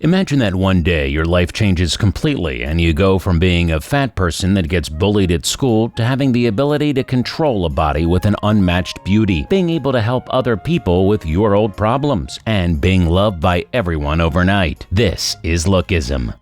Imagine that one day your life changes completely and you go from being a fat person that gets bullied at school to having the ability to control a body with an unmatched beauty, being able to help other people with your old problems, and being loved by everyone overnight. This is Lookism.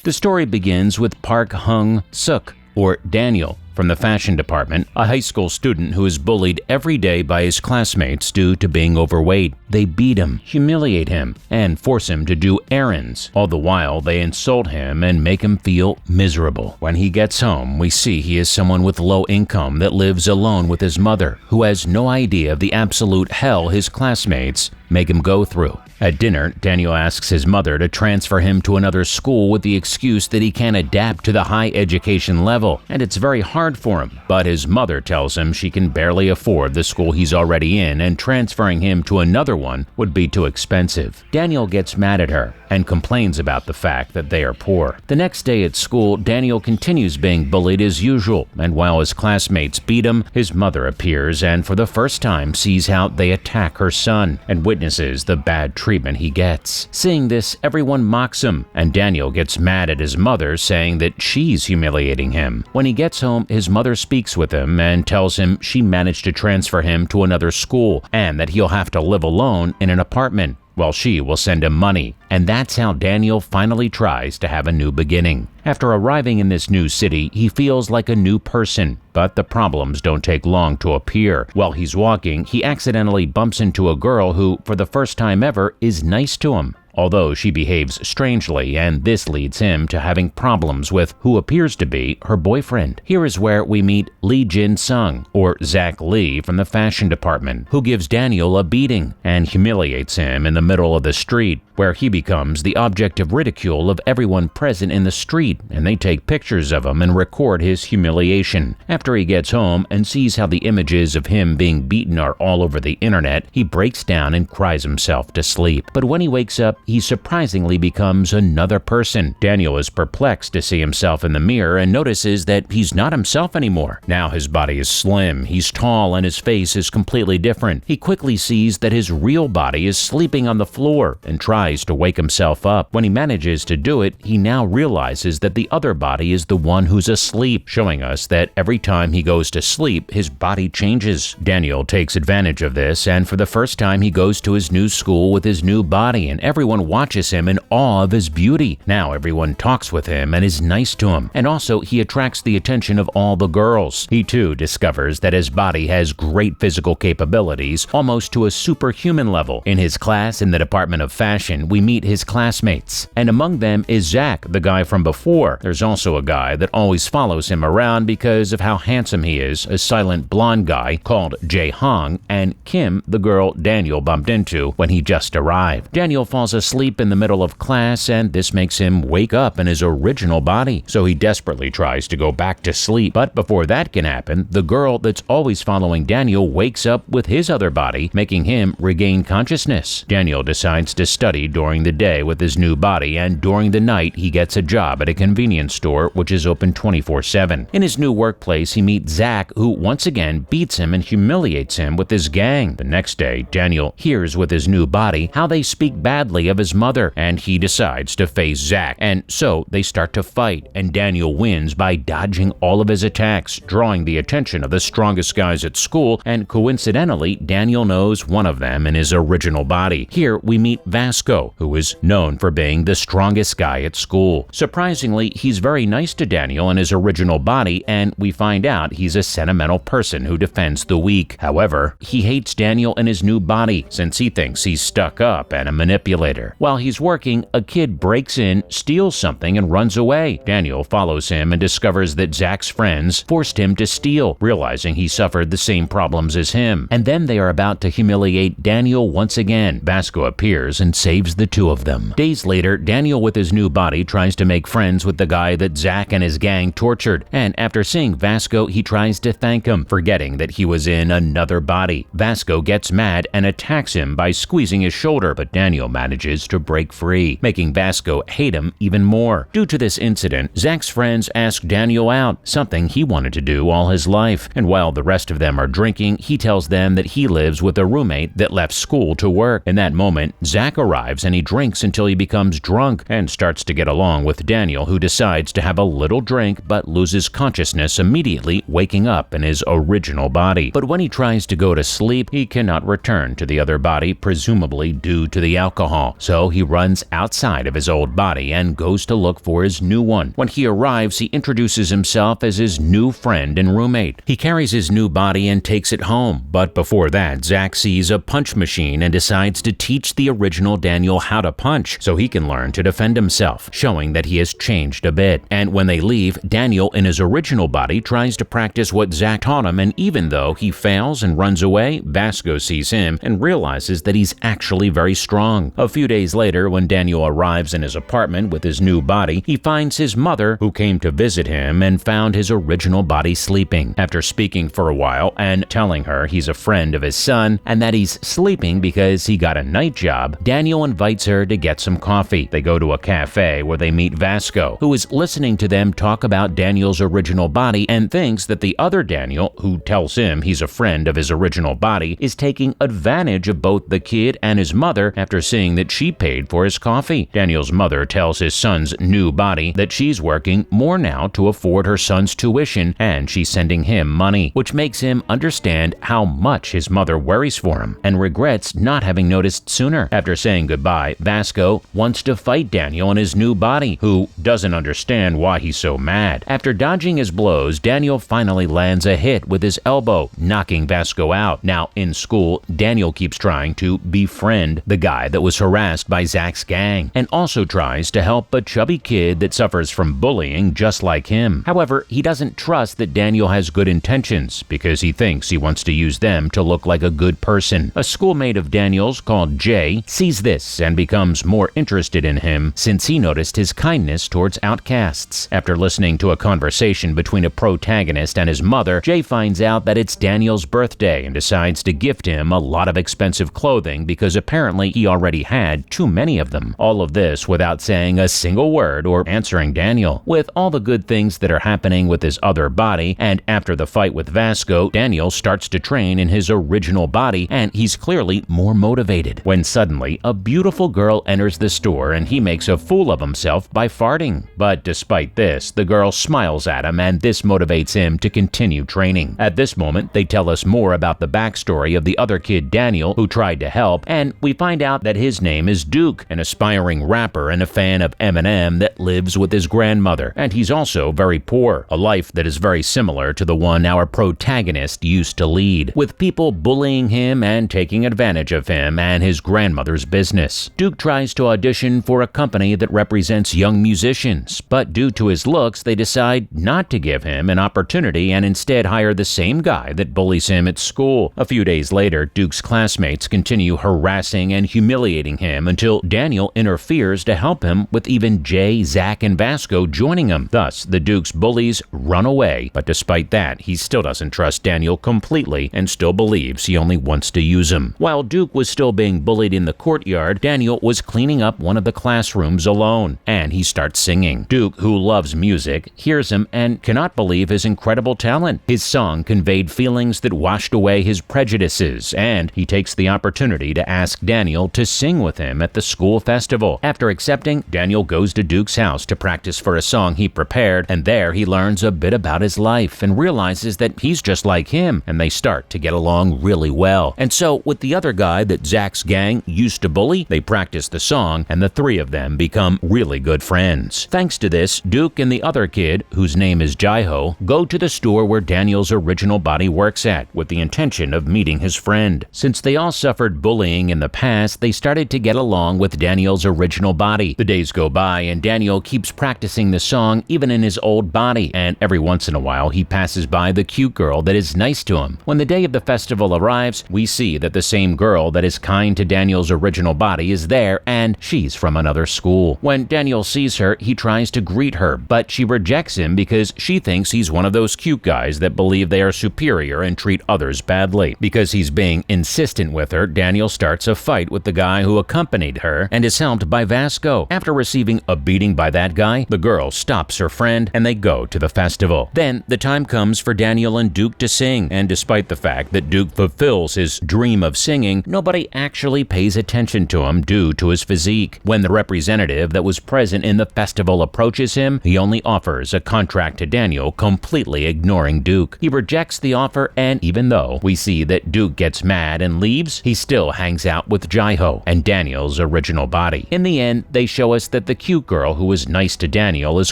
The story begins with Park Hung-suk, or Daniel, from the fashion department, a high school student who is bullied every day by his classmates due to being overweight. They beat him, humiliate him, and force him to do errands. All the while, they insult him and make him feel miserable. When he gets home, we see he is someone with low income that lives alone with his mother, who has no idea of the absolute hell his classmates make him go through. At dinner, Daniel asks his mother to transfer him to another school with the excuse that he can't adapt to the high education level, and it's very hard for him. But his mother tells him she can barely afford the school he's already in, and transferring him to another one would be too expensive. Daniel gets mad at her and complains about the fact that they are poor. The next day at school, Daniel continues being bullied as usual, and while his classmates beat him, his mother appears and for the first time sees how they attack her son and witnesses the bad treatment he gets. Seeing this, everyone mocks him, and Daniel gets mad at his mother, saying that she's humiliating him. When he gets home, his mother speaks with him and tells him she managed to transfer him to another school and that he'll have to live alone in an apartment while she will send him money. And that's how Daniel finally tries to have a new beginning. After arriving in this new city, he feels like a new person, but the problems don't take long to appear. While he's walking, he accidentally bumps into a girl who, for the first time ever, is nice to him, although she behaves strangely, and this leads him to having problems with who appears to be her boyfriend. Here is where we meet Lee Jin-sung, or Zach Lee from the fashion department, who gives Daniel a beating and humiliates him in the middle of the street, where he becomes the object of ridicule of everyone present in the street, and they take pictures of him and record his humiliation. After he gets home and sees how the images of him being beaten are all over the internet, he breaks down and cries himself to sleep. But when he wakes up, he surprisingly becomes another person. Daniel is perplexed to see himself in the mirror and notices that he's not himself anymore. Now his body is slim, he's tall, and his face is completely different. He quickly sees that his real body is sleeping on the floor and tries to wake himself up. When he manages to do it, he now realizes that the other body is the one who's asleep, showing us that every time he goes to sleep, his body changes. Daniel takes advantage of this, and for the first time he goes to his new school with his new body, and everyone watches him in awe of his beauty. Now everyone talks with him and is nice to him, and also he attracts the attention of all the girls. He too discovers that his body has great physical capabilities, almost to a superhuman level. In his class in the Department of Fashion, we meet his classmates, and among them is Zach, the guy from before. There's also a guy that always follows him around because of how handsome he is, a silent blonde guy called Jae Hong, and Kim, the girl Daniel bumped into when he just arrived. Daniel falls asleep in the middle of class, and this makes him wake up in his original body, so he desperately tries to go back to sleep. But before that can happen, the girl that's always following Daniel wakes up with his other body, making him regain consciousness. Daniel decides to study during the day with his new body, and during the night he gets a job at a convenience store which is open 24/7. In his new workplace, he meets Zach, who once again beats him and humiliates him with his gang. The next day, Daniel hears with his new body how they speak badly of his mother, and he decides to face Zach, and so they start to fight, and Daniel wins by dodging all of his attacks, drawing the attention of the strongest guys at school, and coincidentally, Daniel knows one of them in his original body. Here we meet Vasco, who is known for being the strongest guy at school. Surprisingly, he's very nice to Daniel in his original body, and we find out he's a sentimental person who defends the weak. However, he hates Daniel in his new body since he thinks he's stuck up and a manipulator. While he's working, a kid breaks in, steals something, and runs away. Daniel follows him and discovers that Zach's friends forced him to steal, realizing he suffered the same problems as him. And then they are about to humiliate Daniel once again. Vasco appears and saves the two of them. Days later, Daniel with his new body tries to make friends with the guy that Zach and his gang tortured, and after seeing Vasco, he tries to thank him, forgetting that he was in another body. Vasco gets mad and attacks him by squeezing his shoulder, but Daniel manages manages to break free, making Vasco hate him even more. Due to this incident, Zach's friends ask Daniel out, something he wanted to do all his life, and while the rest of them are drinking, he tells them that he lives with a roommate that left school to work. In that moment, Zach arrives and he drinks until he becomes drunk and starts to get along with Daniel, who decides to have a little drink but loses consciousness immediately, waking up in his original body. But when he tries to go to sleep, he cannot return to the other body, presumably due to the alcohol. So he runs outside of his old body and goes to look for his new one. When he arrives, he introduces himself as his new friend and roommate. He carries his new body and takes it home, but before that, Zach sees a punch machine and decides to teach the original Daniel how to punch so he can learn to defend himself, showing that he has changed a bit. And when they leave, Daniel in his original body tries to practice what Zach taught him, and even though he fails and runs away, Vasco sees him and realizes that he's actually very strong. A few days later, when Daniel arrives in his apartment with his new body, he finds his mother, who came to visit him and found his original body sleeping. After speaking for a while and telling her he's a friend of his son and that he's sleeping because he got a night job, Daniel invites her to get some coffee. They go to a cafe where they meet Vasco, who is listening to them talk about Daniel's original body and thinks that the other Daniel, who tells him he's a friend of his original body, is taking advantage of both the kid and his mother after seeing that she paid for his coffee. Daniel's mother tells his son's new body that she's working more now to afford her son's tuition and she's sending him money, which makes him understand how much his mother worries for him and regrets not having noticed sooner. After saying goodbye, Vasco wants to fight Daniel in his new body, who doesn't understand why he's so mad. After dodging his blows, Daniel finally lands a hit with his elbow, knocking Vasco out. Now, in school, Daniel keeps trying to befriend the guy that was harassed by Zach's gang, and also tries to help a chubby kid that suffers from bullying just like him. However, he doesn't trust that Daniel has good intentions because he thinks he wants to use them to look like a good person. A schoolmate of Daniel's called Jay sees this and becomes more interested in him since he noticed his kindness towards outcasts. After listening to a conversation between a protagonist and his mother, Jay finds out that it's Daniel's birthday and decides to gift him a lot of expensive clothing because apparently he already had too many of them. All of this without saying a single word or answering Daniel. With all the good things that are happening with his other body, and after the fight with Vasco, Daniel starts to train in his original body and he's clearly more motivated. When suddenly, a beautiful girl enters the store and he makes a fool of himself by farting. But despite this, the girl smiles at him and this motivates him to continue training. At this moment, they tell us more about the backstory of the other kid Daniel who tried to help, and we find out that his name is Duke, an aspiring rapper and a fan of Eminem that lives with his grandmother, and he's also very poor, a life that is very similar to the one our protagonist used to lead, with people bullying him and taking advantage of him and his grandmother's business. Duke tries to audition for a company that represents young musicians, but due to his looks, they decide not to give him an opportunity and instead hire the same guy that bullies him at school. A few days later, Duke's classmates continue harassing and humiliating him until Daniel interferes to help him, with even Jay, Zach, and Vasco joining him. Thus, the Duke's bullies run away, but despite that, he still doesn't trust Daniel completely and still believes he only wants to use him. While Duke was still being bullied in the courtyard, Daniel was cleaning up one of the classrooms alone, and he starts singing. Duke, who loves music, hears him and cannot believe his incredible talent. His song conveyed feelings that washed away his prejudices, and he takes the opportunity to ask Daniel to sing with him at the school festival. After accepting, Daniel goes to Duke's house to practice for a song he prepared, and there he learns a bit about his life and realizes that he's just like him, and they start to get along really well. And so, with the other guy that Zach's gang used to bully, they practice the song, and the three of them become really good friends. Thanks to this, Duke and the other kid, whose name is Jaiho, go to the store where Daniel's original body works at, with the intention of meeting his friend. Since they all suffered bullying in the past, they started to get along with Daniel's original body. The days go by, and Daniel keeps practicing the song even in his old body, and every once in a while he passes by the cute girl that is nice to him. When the day of the festival arrives, we see that the same girl that is kind to Daniel's original body is there, and she's from another school. When Daniel sees her, he tries to greet her, but she rejects him because she thinks he's one of those cute guys that believe they are superior and treat others badly. Because he's being insistent with her, Daniel starts a fight with the guy who accompanies accompanied her and is helped by Vasco. After receiving a beating by that guy, the girl stops her friend and they go to the festival. Then the time comes for Daniel and Duke to sing, and despite the fact that Duke fulfills his dream of singing, nobody actually pays attention to him due to his physique. When the representative that was present in the festival approaches him, he only offers a contract to Daniel, completely ignoring Duke. He rejects the offer, and even though we see that Duke gets mad and leaves, he still hangs out with Jaiho and Daniel's original body. In the end, they show us that the cute girl who was nice to Daniel is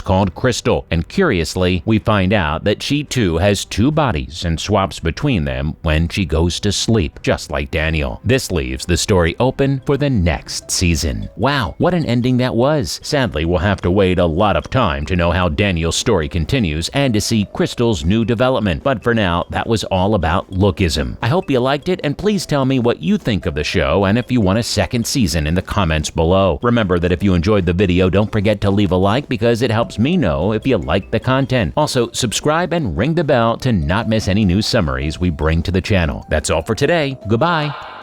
called Crystal, and curiously, we find out that she too has two bodies and swaps between them when she goes to sleep, just like Daniel. This leaves the story open for the next season. Wow, what an ending that was! Sadly, we'll have to wait a lot of time to know how Daniel's story continues and to see Crystal's new development, but for now, that was all about Lookism. I hope you liked it, and please tell me what you think of the show and if you want a second season in the comments below. Remember that if you enjoyed the video, don't forget to leave a like because it helps me know if you like the content. Also, subscribe and ring the bell to not miss any new summaries we bring to the channel. That's all for today. Goodbye.